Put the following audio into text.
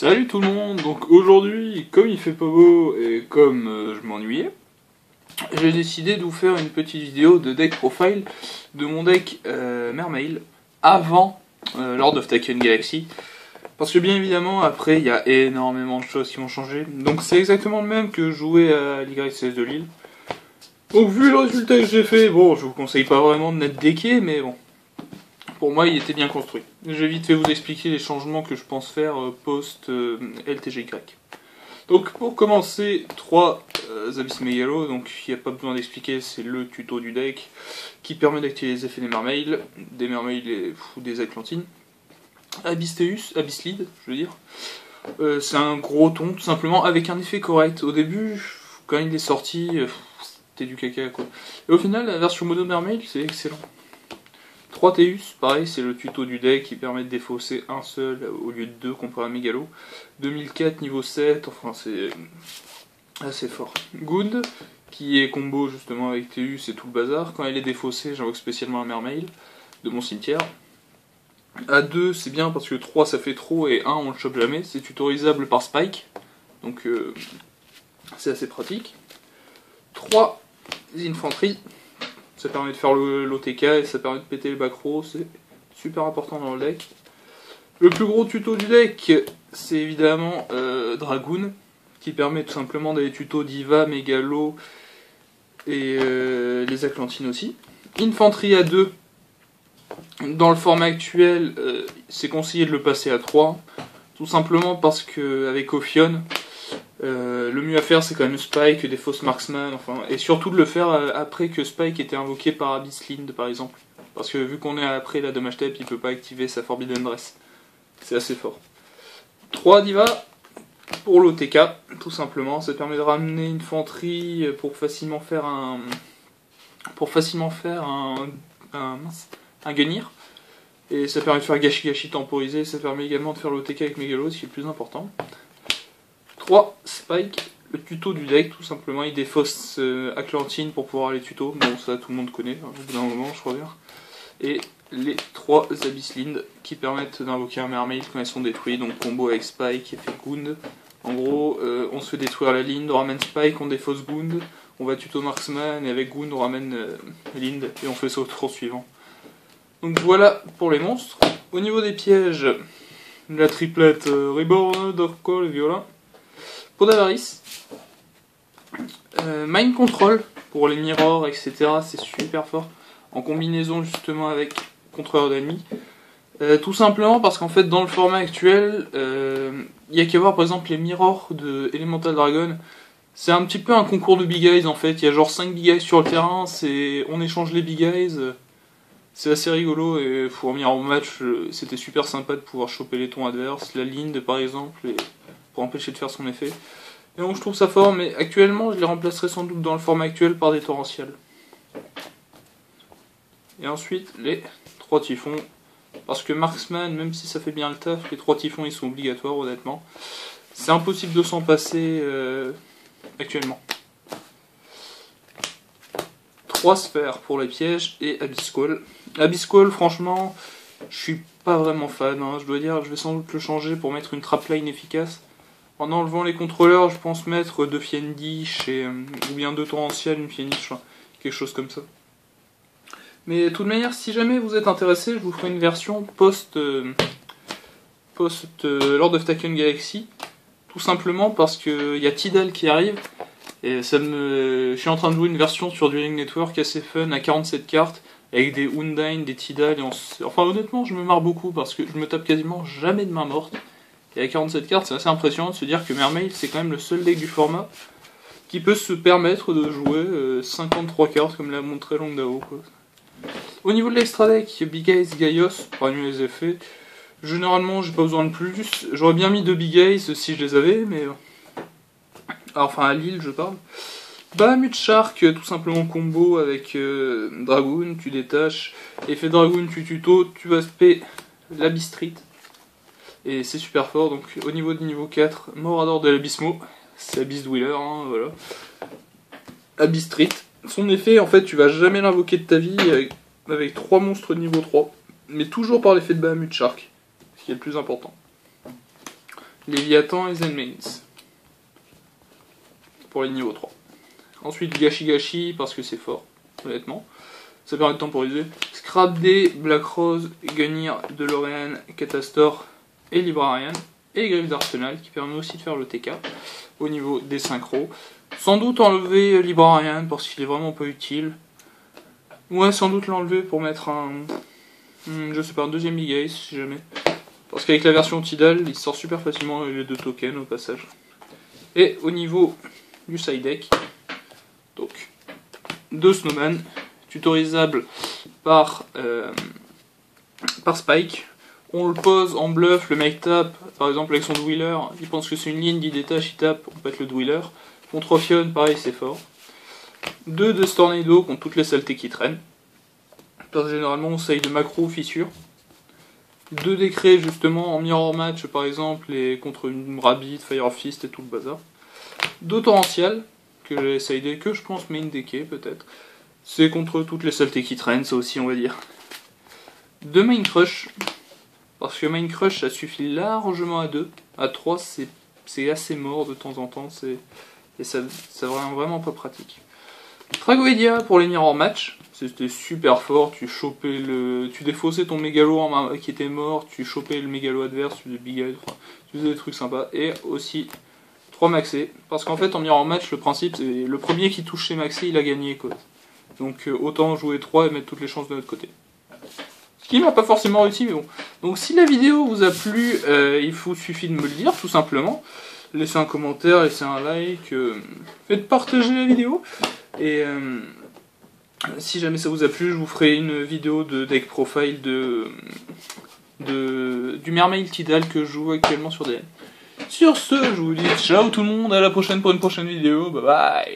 Salut tout le monde, donc aujourd'hui, comme il fait pas beau et comme je m'ennuyais, j'ai décidé de vous faire une petite vidéo de deck profile de mon deck Mermail avant Lord of Taken Galaxy. Parce que bien évidemment, après, il y a énormément de choses qui vont changer. Donc c'est exactement le même que jouer à l'YCS de Lille. Donc vu le résultat que j'ai fait, bon, je vous conseille pas vraiment de net decker, mais bon. Pour moi, il était bien construit. Je vais vite fait vous expliquer les changements que je pense faire post LTGY. Donc pour commencer, 3 Abyss Megalo, donc il n'y a pas besoin d'expliquer, c'est le tuto du deck qui permet d'activer les effets des mermails ou des Atlantines. Abyssteus, Abyss Lead, je veux dire. C'est un gros ton, tout simplement, avec un effet correct. Au début, quand il est sorti, c'était du caca quoi. Et au final, la version mono mermail, c'est excellent. 3 Théus, pareil, c'est le tuto du deck qui permet de défausser un seul au lieu de 2 comparé à Megalo. 2004 niveau 7, enfin c'est assez fort. Good, qui est combo justement avec Théus et tout le bazar. Quand elle est défaussée, j'invoque spécialement un Mermail de mon cimetière. A 2, c'est bien parce que 3 ça fait trop et 1 on le chope jamais. C'est tutorisable par Spike, donc c'est assez pratique. 3 Infanterie. Ça permet de faire l'OTK et ça permet de péter les back row, c'est super important dans le deck. Le plus gros tuto du deck, c'est évidemment Dragoon, qui permet tout simplement d'aller tuto Diva, Megalo et les Atlantines aussi. Infanterie à 2, dans le format actuel, c'est conseillé de le passer à 3, tout simplement parce qu'avec Ophion, le mieux à faire c'est quand même Spike, des fausses marksman, enfin, et surtout de le faire après que Spike était invoqué par Abyss Lind par exemple. Parce que vu qu'on est après la dommage tape, il peut pas activer sa Forbidden Dress. C'est assez fort. 3 Diva pour l'OTK, tout simplement, ça permet de ramener une infanterie pour facilement faire un Gunir. Et ça permet de faire Gashi temporisé, ça permet également de faire l'OTK avec Megalo, ce qui est le plus important. 3 Spike, le tuto du deck, tout simplement, il défausse Atlantine pour pouvoir les tutos, bon ça tout le monde connaît, hein, au bout d'un moment je crois bien. Et les 3 Abyss Lind qui permettent d'invoquer un Mermail quand elles sont détruites, donc combo avec Spike et fait Gund. En gros, on se fait détruire la Lind, on ramène Spike, on défausse Gund, on va tuto Marksman et avec Gund on ramène Lind et on fait ça au tour suivant. Donc voilà pour les monstres. Au niveau des pièges, la triplette Reborn, Dark Call et Violin. Pour d'Avarice, Mind Control pour les mirrors, etc. C'est super fort en combinaison justement avec contrôleur d'ennemis. Tout simplement parce qu'en fait dans le format actuel, il y a qu'à voir par exemple les mirrors de Elemental Dragon. C'est un petit peu un concours de big eyes en fait. Il y a genre 5 big eyes sur le terrain, on échange les big eyes. C'est assez rigolo et pour revenir au match, c'était super sympa de pouvoir choper les tons adverses, la Lind par exemple, pour empêcher de faire son effet. Et donc je trouve ça fort, mais actuellement je les remplacerai sans doute dans le format actuel par des torrentiels. Et ensuite les 3 typhons, parce que Marksman, même si ça fait bien le taf, les 3 typhons ils sont obligatoires honnêtement. C'est impossible de s'en passer actuellement. 3 sphères pour les pièges et Abyss Call. Abyss Call, franchement, je suis pas vraiment fan, hein. Je dois dire, je vais sans doute le changer pour mettre une trapline efficace. En enlevant les contrôleurs, je pense mettre 2 Fiendish ou bien 2 torrentiels, une Fiendish, quelque chose comme ça. Mais de toute manière, si jamais vous êtes intéressé, je vous ferai une version post Lord of Taken Galaxy, tout simplement parce qu'il y a Tidal qui arrive, et je suis en train de jouer une version sur Dueling Network assez fun à 47 cartes, avec des Undine, des Tidal, enfin honnêtement je me marre beaucoup parce que je me tape quasiment jamais de main morte. Et à 47 cartes, c'est assez impressionnant de se dire que Mermail, c'est quand même le seul deck du format qui peut se permettre de jouer 53 cartes, comme l'a montré Longdao. Au niveau de l'extra deck, Big Eyes, Gaios, pour annuler les effets, généralement j'ai pas besoin de plus. J'aurais bien mis 2 Big Eyes si je les avais, mais... enfin à Lille, je parle. Bahamut Shark, tout simplement combo avec Dragoon, tu détaches, effet Dragoon, tu tuto, tu vas spé l'Abyss Street. Et c'est super fort, donc au niveau du niveau 4, Morador de l'Abyssmo, c'est Abyss Dweller, hein, voilà. Abyss Street. Son effet, en fait, tu vas jamais l'invoquer de ta vie avec 3 monstres de niveau 3, mais toujours par l'effet de Bahamut Shark, ce qui est le plus important. Léviathan et Zenmains. Pour les niveaux 3. Ensuite Gashi Gashi parce que c'est fort, honnêtement. Ça permet de temporiser. Scrap D, Black Rose, Gunir, DeLorean, Catastor et Librarian. Et Griffe d'Arsenal qui permet aussi de faire le TK au niveau des synchros. Sans doute enlever Librarian parce qu'il est vraiment pas utile. Ouais, sans doute l'enlever pour mettre je sais pas, un deuxième Big Ace si jamais. Parce qu'avec la version Tidal, il sort super facilement les 2 tokens au passage. Et au niveau du side deck, donc 2 Snowman, tutorisable par Spike. On le pose en bluff, le mec tape, par exemple avec son Dweller, il pense que c'est une ligne, il détache, il tape, on pète le Dweller. Contre Ophion, pareil, c'est fort. 2 de Stornado contre toutes les saletés qui traînent. Parce que généralement on essaye de macro fissure. 2 décrets justement en mirror match par exemple, et contre une Rabbit, Fire Fist et tout le bazar. 2 torrential, que j'ai essayé, que je pense main decké peut-être. C'est contre toutes les saletés qui traînent, ça aussi on va dire. 2 main crush, parce que main crush ça suffit largement à 2. À 3 c'est assez mort de temps en temps, et ça vraiment pas pratique. Tragoedia pour les mirror match, c'était super fort, tu défaussais ton mégalo qui était mort, tu chopais le mégalo adverse, tu faisais big eye, tu faisais des trucs sympas, et aussi 3 maxés, parce qu'en fait en mirror match le principe c'est le premier qui touche chez maxé il a gagné quoi. Donc autant jouer 3 et mettre toutes les chances de notre côté. Ce qui m'a pas forcément réussi mais bon. Donc si la vidéo vous a plu, il suffit de me le dire tout simplement. Laissez un commentaire, laissez un like, faites partager la vidéo. Et si jamais ça vous a plu, je vous ferai une vidéo de deck profile du Mermail Tidal que je joue actuellement sur DN. Sur ce, je vous dis ciao tout le monde, à la prochaine pour une prochaine vidéo, bye bye.